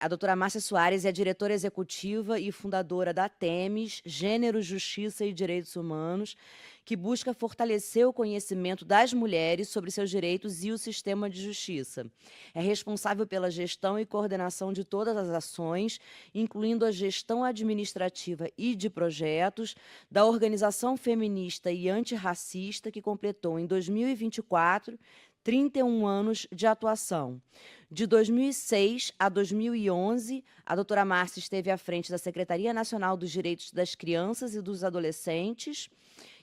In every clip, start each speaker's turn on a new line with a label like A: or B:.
A: A doutora Márcia Soares é diretora executiva e fundadora da Temis, Gênero, Justiça e Direitos Humanos, que busca fortalecer o conhecimento das mulheres sobre seus direitos e o sistema de justiça. É responsável pela gestão e coordenação de todas as ações, incluindo a gestão administrativa e de projetos da organização feminista e antirracista, que completou em 2024 31 anos de atuação. De 2006 a 2011, a doutora Márcia esteve à frente da Secretaria Nacional dos Direitos das Crianças e dos Adolescentes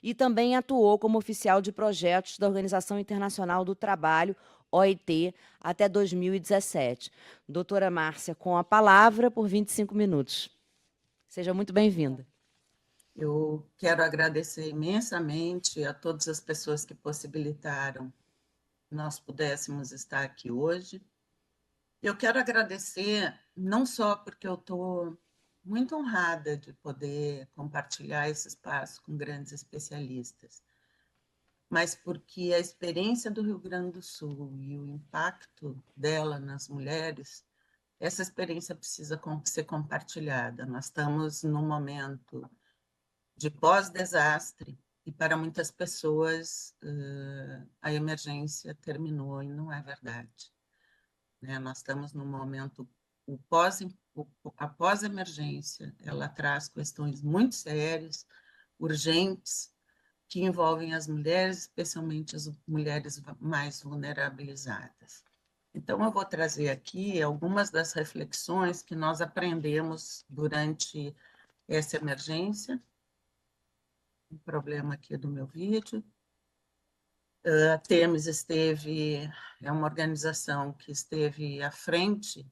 A: e também atuou como oficial de projetos da Organização Internacional do Trabalho, OIT, até 2017. Doutora Márcia, com a palavra por 25 minutos. Seja muito bem-vinda.
B: Eu quero agradecer imensamente a todas as pessoas que possibilitaram que nós pudéssemos estar aqui hoje. Eu quero agradecer não só porque eu estou muito honrada de poder compartilhar esse espaço com grandes especialistas, mas porque a experiência do Rio Grande do Sul e o impacto dela nas mulheres, essa experiência precisa ser compartilhada. Nós estamos num momento de pós-desastre, e para muitas pessoas a emergência terminou, e não é verdade. Né? Nós estamos num momento, a pós-emergência, ela traz questões muito sérias, urgentes, que envolvem as mulheres, especialmente as mulheres mais vulnerabilizadas. Então, eu vou trazer aqui algumas das reflexões que nós aprendemos durante essa emergência. Um problema aqui do meu vídeo. A Temis é uma organização que esteve à frente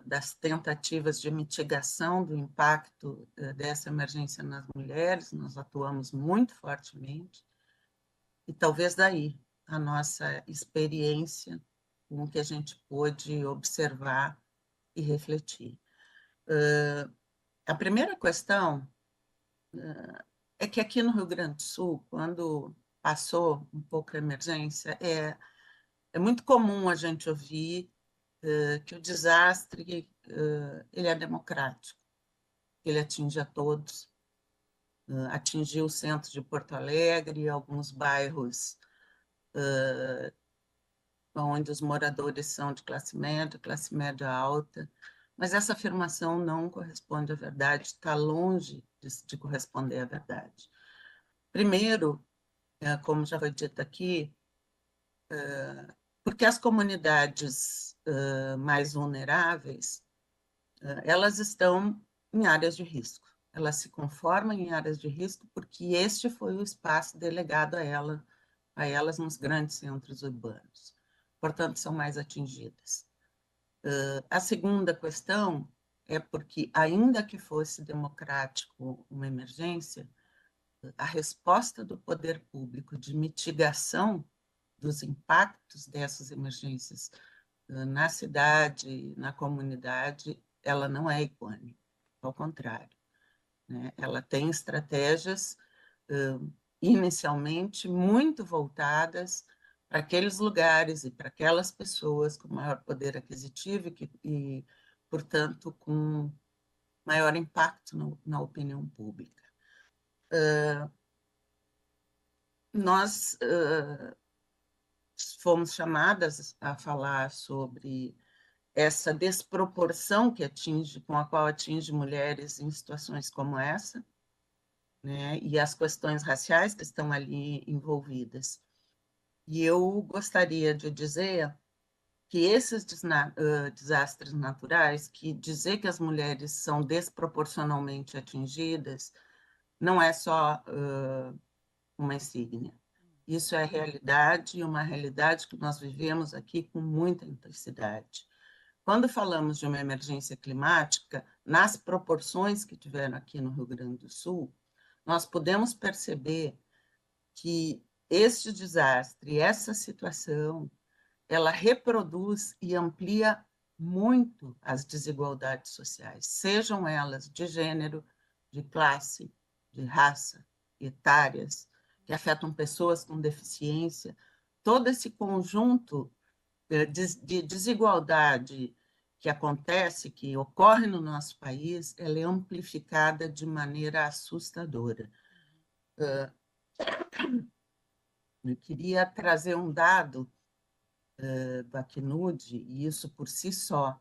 B: das tentativas de mitigação do impacto dessa emergência nas mulheres. Nós atuamos muito fortemente, e talvez daí a nossa experiência com o que a gente pôde observar e refletir. A primeira questão é que aqui no Rio Grande do Sul, quando passou um pouco a emergência, é muito comum a gente ouvir que o desastre ele é democrático, ele atinge a todos, atingiu o centro de Porto Alegre, alguns bairros onde os moradores são de classe média alta, mas essa afirmação não corresponde à verdade, está longe de corresponder à verdade. Primeiro, como já foi dito aqui, porque as comunidades mais vulneráveis, elas estão em áreas de risco. Elas se conformam em áreas de risco porque este foi o espaço delegado a elas nos grandes centros urbanos. Portanto, são mais atingidas. A segunda questão é porque, ainda que fosse democrático uma emergência, a resposta do poder público de mitigação dos impactos dessas emergências na cidade, na comunidade, ela não é equânime, ao contrário. Né? Ela tem estratégias inicialmente muito voltadas para aqueles lugares e para aquelas pessoas com maior poder aquisitivo e portanto, com maior impacto na opinião pública. Nós fomos chamadas a falar sobre essa desproporção com a qual atinge mulheres em situações como essa, né, e as questões raciais que estão ali envolvidas. E eu gostaria de dizer que esses desastres naturais, que dizer que as mulheres são desproporcionalmente atingidas, não é só uma insígnia. Isso é realidade, uma realidade que nós vivemos aqui com muita intensidade. Quando falamos de uma emergência climática, nas proporções que tiveram aqui no Rio Grande do Sul, nós podemos perceber que este desastre, essa situação, ela reproduz e amplia muito as desigualdades sociais, sejam elas de gênero, de classe, de raça, etárias, que afetam pessoas com deficiência. Todo esse conjunto de desigualdade que acontece, que ocorre no nosso país, ela é amplificada de maneira assustadora. Eu queria trazer um dado do Acnud, e isso por si só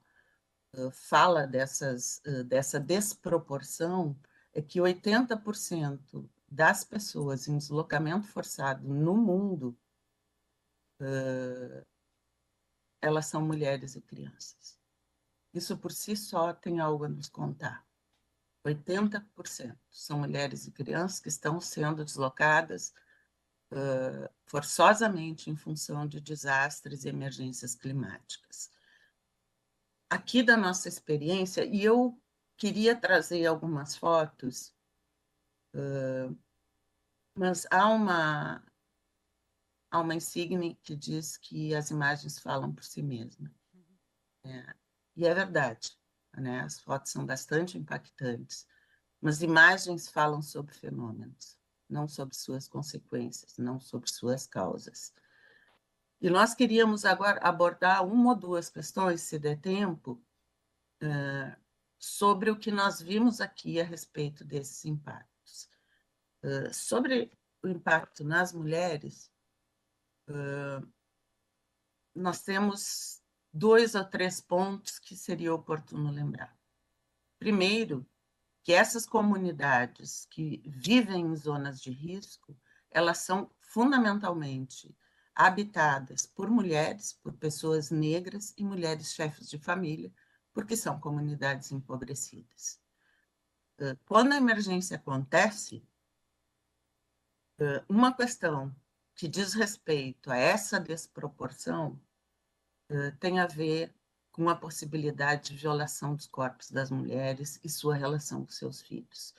B: fala dessa desproporção, é que 80% das pessoas em deslocamento forçado no mundo, elas são mulheres e crianças. Isso por si só tem algo a nos contar. 80% são mulheres e crianças que estão sendo deslocadas forçosamente em função de desastres e emergências climáticas. Aqui da nossa experiência, e eu queria trazer algumas fotos, mas há uma insígnia que diz que as imagens falam por si mesmas. E é verdade, né? As fotos são bastante impactantes, mas imagens falam sobre fenômenos, não sobre suas consequências, não sobre suas causas. E nós queríamos agora abordar uma ou duas questões, se der tempo, sobre o que nós vimos aqui a respeito desses impactos. Sobre o impacto nas mulheres, nós temos 2 ou 3 pontos que seria oportuno lembrar. Primeiro, que essas comunidades que vivem em zonas de risco, elas são fundamentalmente habitadas por mulheres, por pessoas negras e mulheres chefes de família, porque são comunidades empobrecidas. Quando a emergência acontece, uma questão que diz respeito a essa desproporção tem a ver com a possibilidade de violação dos corpos das mulheres e sua relação com seus filhos.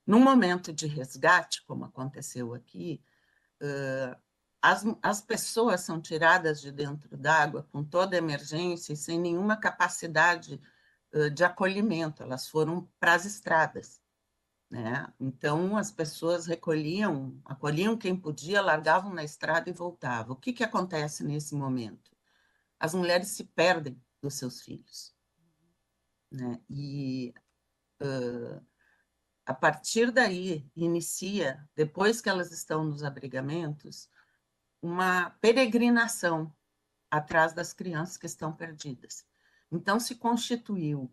B: No momento de resgate, como aconteceu aqui, as pessoas são tiradas de dentro d'água com toda a emergência e sem nenhuma capacidade de acolhimento, elas foram para as estradas. Né? Então, as pessoas acolhiam quem podia, largavam na estrada e voltavam. O que acontece nesse momento? As mulheres se perdem dos seus filhos. Né? E a partir daí inicia, depois que elas estão nos abrigamentos, uma peregrinação atrás das crianças que estão perdidas. Então, se constituiu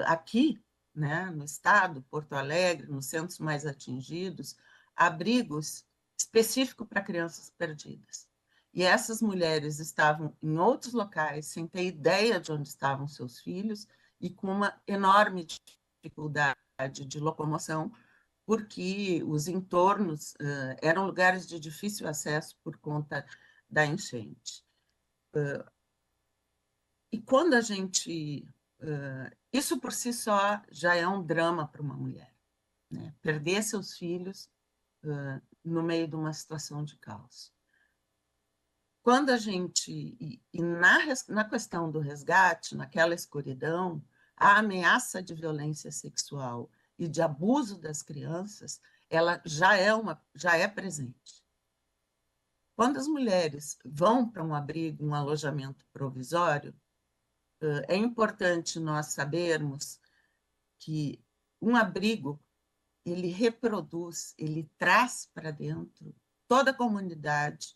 B: aqui, né, no estado, Porto Alegre, nos centros mais atingidos, abrigos específicos para crianças perdidas. E essas mulheres estavam em outros locais, sem ter ideia de onde estavam seus filhos, e com uma enorme dificuldade de locomoção, porque os entornos eram lugares de difícil acesso por conta da enchente. E quando a gente... isso por si só já é um drama para uma mulher, né? Perder seus filhos no meio de uma situação de caos. Quando a gente... E na questão do resgate, naquela escuridão, a ameaça de violência sexual e de abuso das crianças, ela já é presente. Quando as mulheres vão para um abrigo, um alojamento provisório, é importante nós sabermos que um abrigo, ele reproduz, ele traz para dentro toda a comunidade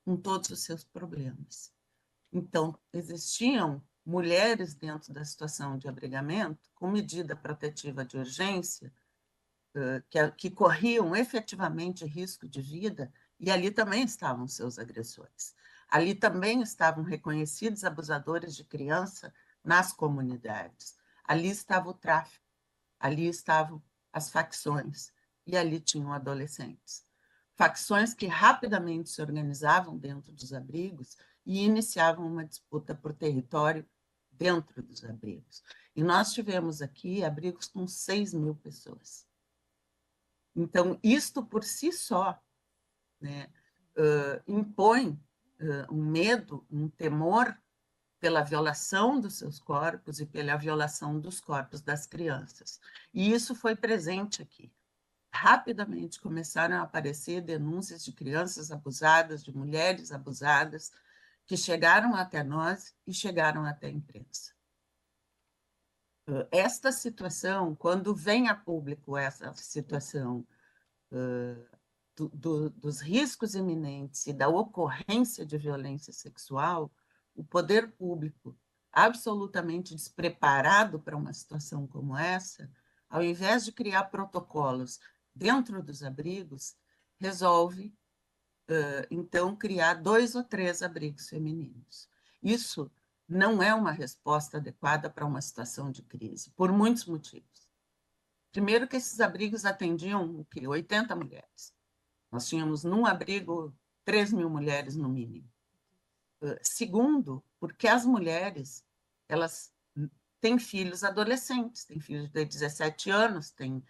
B: com todos os seus problemas. Então, existiam mulheres dentro da situação de abrigamento com medida protetiva de urgência que corriam efetivamente risco de vida, e ali também estavam seus agressores. Ali também estavam reconhecidos abusadores de criança nas comunidades. Ali estava o tráfico, ali estavam as facções, e ali tinham adolescentes. Facções que rapidamente se organizavam dentro dos abrigos e iniciavam uma disputa por território dentro dos abrigos. E nós tivemos aqui abrigos com 6.000 pessoas. Então, isto por si só, né, impõe um medo, um temor pela violação dos seus corpos e pela violação dos corpos das crianças. E isso foi presente aqui. Rapidamente começaram a aparecer denúncias de crianças abusadas, de mulheres abusadas, que chegaram até nós e chegaram até a imprensa. esta situação, quando vem a público essa situação dos riscos iminentes e da ocorrência de violência sexual, o poder público, absolutamente despreparado para uma situação como essa, ao invés de criar protocolos dentro dos abrigos, resolve, então, criar 2 ou 3 abrigos femininos. Isso não é uma resposta adequada para uma situação de crise, por muitos motivos. Primeiro que esses abrigos atendiam o quê? 80 mulheres. Nós tínhamos num abrigo 3.000 mulheres no mínimo. Segundo, porque as mulheres, elas têm filhos adolescentes, têm filhos de 17 anos, têm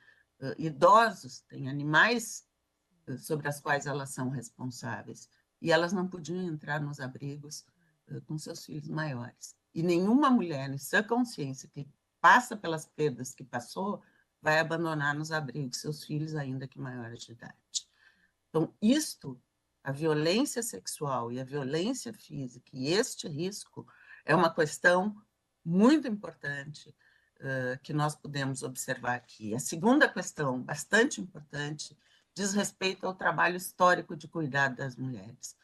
B: idosos, têm animais sobre as quais elas são responsáveis. E elas não podiam entrar nos abrigos com seus filhos maiores. E nenhuma mulher, em sã consciência, que passa pelas perdas que passou, vai abandonar nos abrigos seus filhos, ainda que maiores de idade. Então, a violência sexual e a violência física, e este risco, é uma questão muito importante que nós podemos observar aqui. A segunda questão, bastante importante, diz respeito ao trabalho histórico de cuidado das mulheres.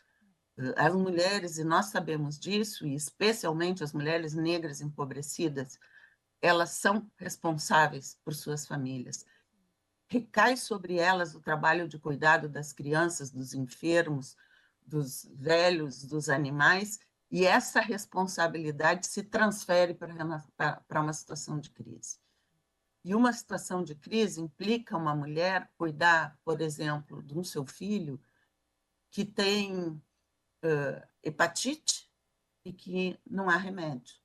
B: As mulheres, e nós sabemos disso, e especialmente as mulheres negras empobrecidas, elas são responsáveis por suas famílias. Recai sobre elas o trabalho de cuidado das crianças, dos enfermos, dos velhos, dos animais, e essa responsabilidade se transfere para uma situação de crise. E uma situação de crise implica uma mulher cuidar, por exemplo, de um seu filho que tem hepatite e que não há remédio.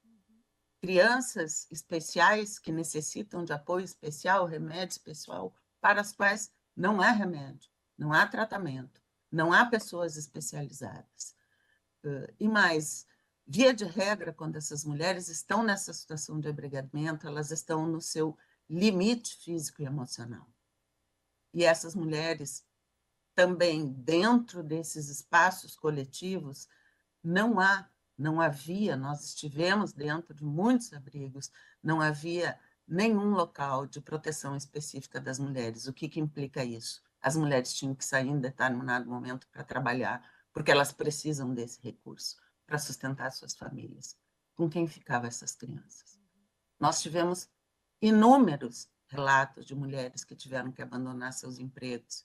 B: Crianças especiais que necessitam de apoio especial, remédio especial, para as quais não há remédio, não há tratamento, não há pessoas especializadas. E mais, via de regra, quando essas mulheres estão nessa situação de abrigamento, elas estão no seu limite físico e emocional. E essas mulheres também, dentro desses espaços coletivos, não havia, nós estivemos dentro de muitos abrigos, não havia nenhum local de proteção específica das mulheres. O que implica isso? As mulheres tinham que sair em determinado momento para trabalhar, porque elas precisam desse recurso para sustentar suas famílias. Com quem ficavam essas crianças? Nós tivemos inúmeros relatos de mulheres que tiveram que abandonar seus empregos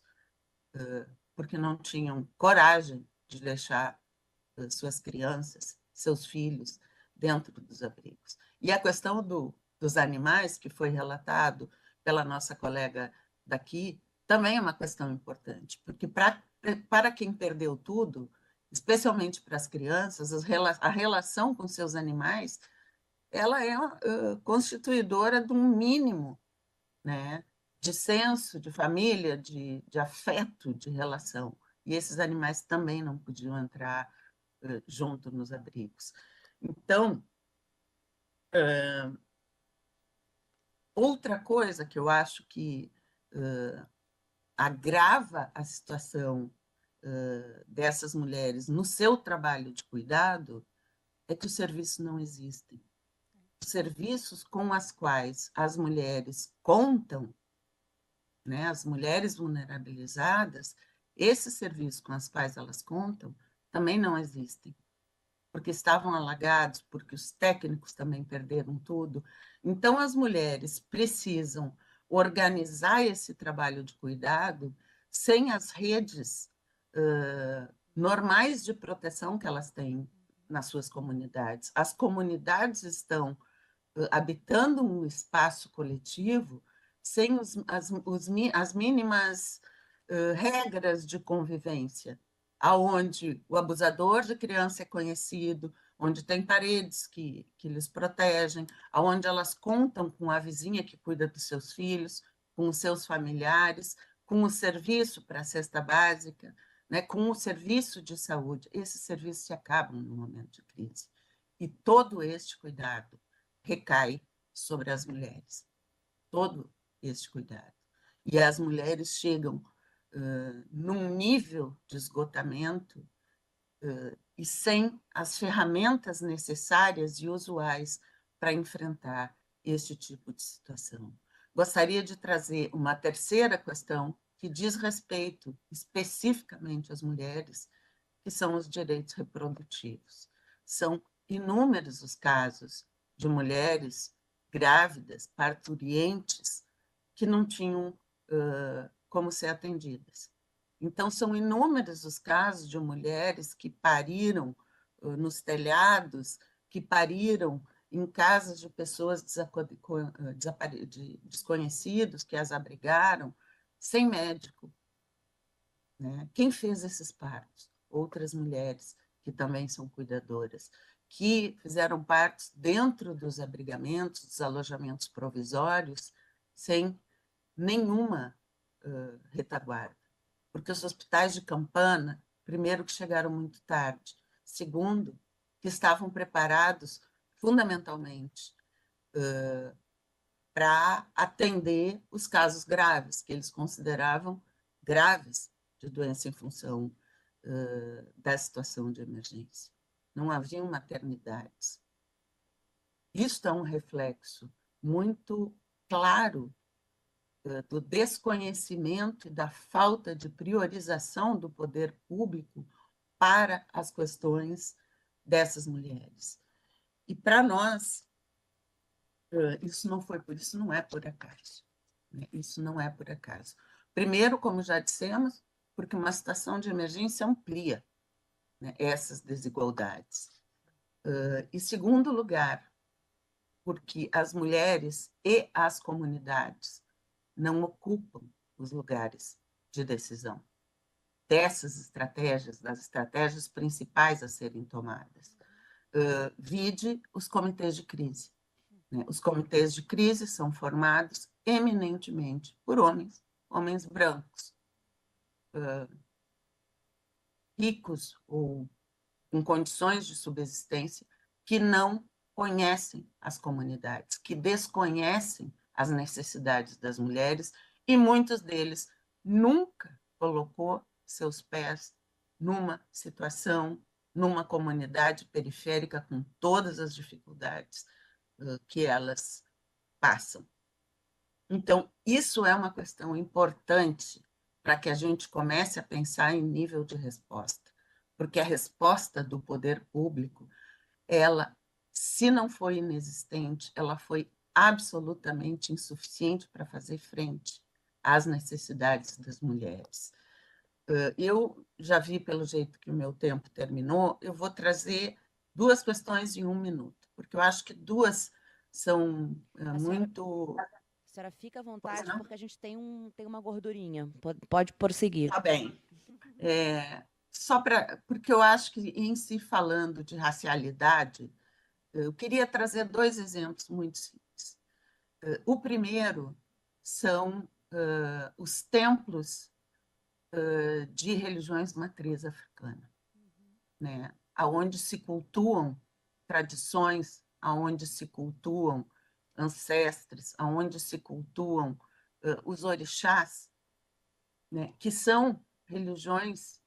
B: porque não tinham coragem de deixar suas crianças, seus filhos, dentro dos abrigos. E a questão dos animais, que foi relatado pela nossa colega daqui, também é uma questão importante, porque para quem perdeu tudo, especialmente para as crianças, a relação com seus animais, ela é constituidora de um mínimo, né, de senso, de família, de afeto, de relação. E esses animais também não podiam entrar junto nos abrigos. Então, outra coisa que eu acho que agrava a situação dessas mulheres no seu trabalho de cuidado é que os serviços não existem. Os serviços com os quais as mulheres contam, né, as mulheres vulnerabilizadas, esses serviços com os quais elas contam também não existem, porque estavam alagados, porque os técnicos também perderam tudo. Então, as mulheres precisam organizar esse trabalho de cuidado sem as redes normais de proteção que elas têm nas suas comunidades. As comunidades estão habitando um espaço coletivo sem as mínimas regras de convivência, aonde o abusador de criança é conhecido, onde tem paredes que lhes protegem, aonde elas contam com a vizinha que cuida dos seus filhos, com os seus familiares, com o serviço para a cesta básica, né, com o serviço de saúde. Esses serviços se acabam no momento de crise. E todo este cuidado recai sobre as mulheres. Todo este cuidado. E as mulheres chegam num nível de esgotamento e sem as ferramentas necessárias e usuais para enfrentar este tipo de situação. Gostaria de trazer uma terceira questão que diz respeito especificamente às mulheres, que são os direitos reprodutivos. São inúmeros os casos de mulheres grávidas, parturientes, que não tinham como ser atendidas. Então, são inúmeros os casos de mulheres que pariram nos telhados, que pariram em casas de pessoas desconhecidos que as abrigaram, sem médico. Né? Quem fez esses partos? Outras mulheres que também são cuidadoras, que fizeram partos dentro dos abrigamentos, dos alojamentos provisórios, sem nenhuma retaguarda. Porque os hospitais de Campana, primeiro, que chegaram muito tarde, segundo, que estavam preparados fundamentalmente para atender os casos graves, que eles consideravam graves de doença em função da situação de emergência. Não haviam maternidades. Isso é um reflexo muito claro do desconhecimento e da falta de priorização do poder público para as questões dessas mulheres. E para nós, isso não é por acaso. Né? Isso não é por acaso. Primeiro, como já dissemos, porque uma situação de emergência amplia, né, essas desigualdades. Em segundo lugar, porque as mulheres e as comunidades não ocupam os lugares de decisão dessas estratégias, das estratégias principais a serem tomadas. Vide os comitês de crise. Né? Os comitês de crise são formados eminentemente por homens brancos, ricos ou com condições de subsistência, que não conhecem as comunidades, que desconhecem as necessidades das mulheres, e muitos deles nunca colocou seus pés numa situação, numa comunidade periférica com todas as dificuldades que elas passam. Então, isso é uma questão importante para que a gente comece a pensar em nível de resposta, porque a resposta do poder público, ela, se não foi inexistente, ela foi absolutamente insuficiente para fazer frente às necessidades das mulheres. Eu já vi, pelo jeito que o meu tempo terminou, eu vou trazer duas questões em 1 minuto, porque eu acho que duas são muito...
A: A senhora fica à vontade, porque a gente tem uma gordurinha. Pode prosseguir.
B: Tá bem. Porque eu acho que, em se falando de racialidade, eu queria trazer dois exemplos muito simples. O primeiro são os templos de religiões de matriz africana, né? Onde se cultuam tradições, aonde se cultuam ancestres, aonde se cultuam os orixás, né? Que são religiões,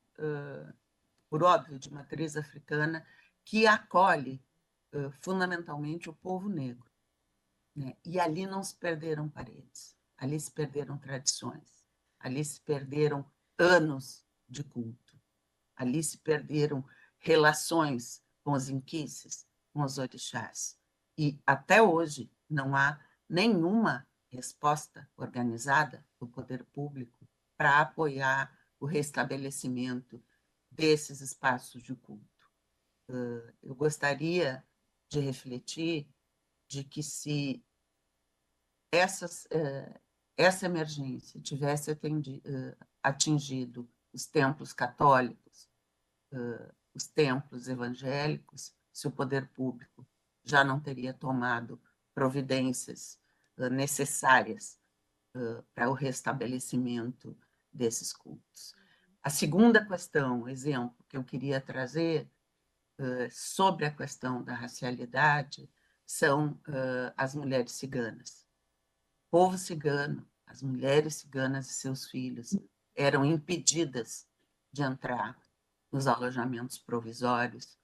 B: por óbvio, de matriz africana, que acolhe fundamentalmente o povo negro. Né? E ali não se perderam paredes, ali se perderam tradições, ali se perderam anos de culto, ali se perderam relações com os inquices, com os orixás. E até hoje não há nenhuma resposta organizada do poder público para apoiar o restabelecimento desses espaços de culto. Eu gostaria de refletir de que se essa emergência tivesse atingido os templos católicos, os templos evangélicos, se o poder público já não teria tomado providências necessárias para o restabelecimento desses cultos. A segunda questão, exemplo, que eu queria trazer sobre a questão da racialidade são as mulheres ciganas. O povo cigano, as mulheres ciganas e seus filhos eram impedidas de entrar nos alojamentos provisórios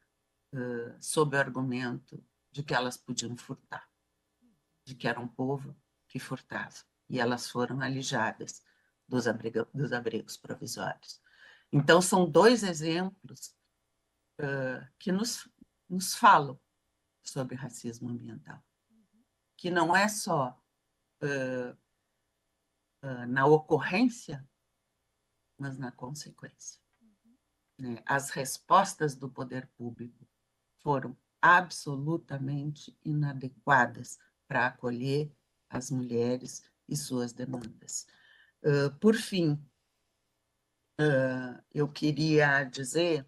B: sob o argumento de que elas podiam furtar, de que era um povo que furtava, e elas foram alijadas dos abrigos provisórios. Então, são dois exemplos que nos falam sobre racismo ambiental, que não é só na ocorrência, mas na consequência. Né? As respostas do poder público foram absolutamente inadequadas para acolher as mulheres e suas demandas. Por fim, eu queria dizer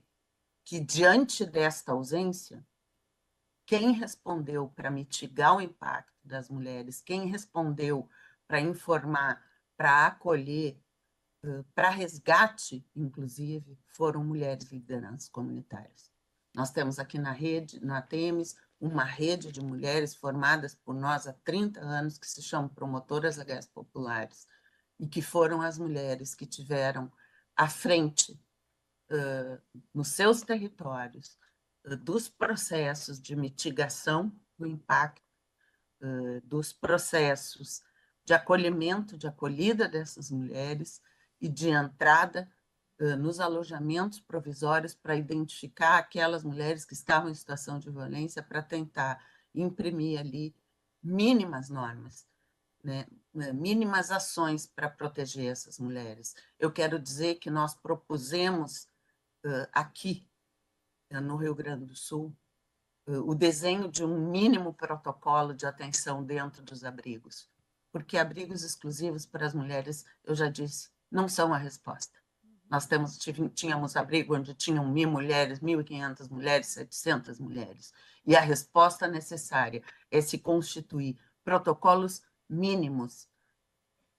B: que, diante desta ausência, quem respondeu para mitigar o impacto das mulheres, quem respondeu para informar, para acolher, para resgate, inclusive, foram mulheres lideranças comunitárias. Nós temos aqui na rede, na Temes, uma rede de mulheres formadas por nós há 30 anos, que se chama Promotoras Legais Populares, e que foram as mulheres que tiveram à frente, nos seus territórios, dos processos de mitigação do impacto, dos processos de acolhimento, de acolhida dessas mulheres e de entrada nos alojamentos provisórios para identificar aquelas mulheres que estavam em situação de violência, para tentar imprimir ali mínimas normas, né? Mínimas ações para proteger essas mulheres. Eu quero dizer que nós propusemos aqui, no Rio Grande do Sul, o desenho de um mínimo protocolo de atenção dentro dos abrigos, porque abrigos exclusivos para as mulheres, eu já disse, não são a resposta. Nós tínhamos abrigo onde tinham 1.000 mulheres, 1.500 mulheres, 700 mulheres, e a resposta necessária é se constituir protocolos mínimos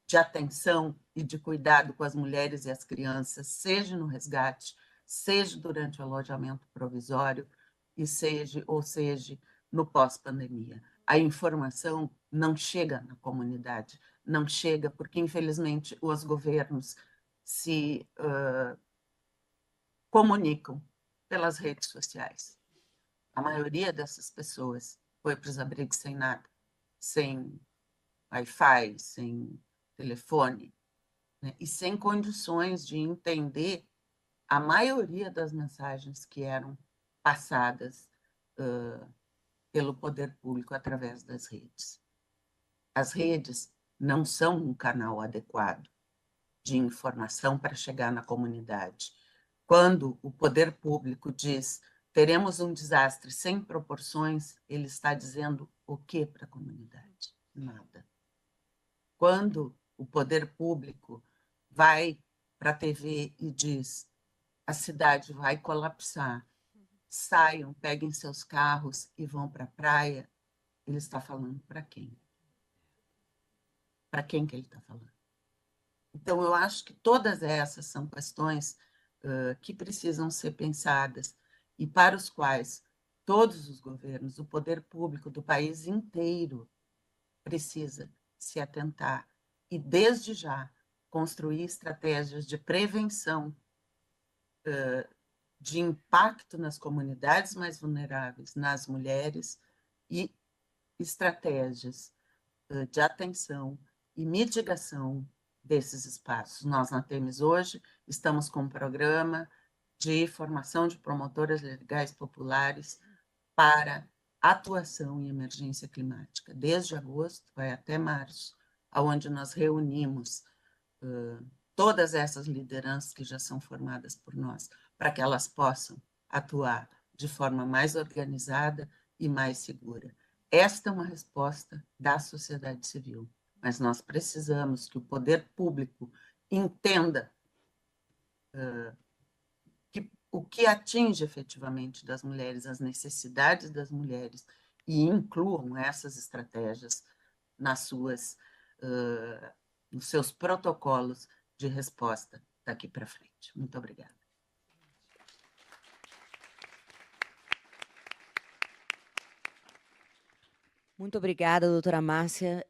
B: de atenção e de cuidado com as mulheres e as crianças, seja no resgate, seja durante o alojamento provisório, e seja no pós-pandemia. A informação não chega na comunidade, não chega porque, infelizmente, os governos se comunicam pelas redes sociais. A maioria dessas pessoas foi para os abrigos sem nada, sem Wi-Fi, sem telefone, né? E sem condições de entender a maioria das mensagens que eram passadas pelo poder público através das redes. As redes não são um canal adequado de informação para chegar na comunidade. Quando o poder público diz teremos um desastre sem proporções, ele está dizendo o que para a comunidade? Nada. Quando o poder público vai para a TV e diz a cidade vai colapsar, saiam, peguem seus carros e vão para a praia, ele está falando para quem? Para quem que ele está falando? Então, eu acho que todas essas são questões que precisam ser pensadas e para os quais todos os governos, o poder público do país inteiro precisa se atentar e, desde já, construir estratégias de prevenção de impacto nas comunidades mais vulneráveis, nas mulheres, e estratégias de atenção e mitigação desses espaços. Nós, na Temes, hoje, estamos com um programa de formação de promotoras legais populares para atuação em emergência climática. Desde agosto, vai até março, onde nós reunimos todas essas lideranças que já são formadas por nós, para que elas possam atuar de forma mais organizada e mais segura. Esta é uma resposta da sociedade civil, mas nós precisamos que o poder público entenda o que atinge efetivamente das mulheres, as necessidades das mulheres, e incluam essas estratégias nos seus protocolos de resposta daqui para frente. Muito obrigada.
A: Muito obrigada, doutora Márcia.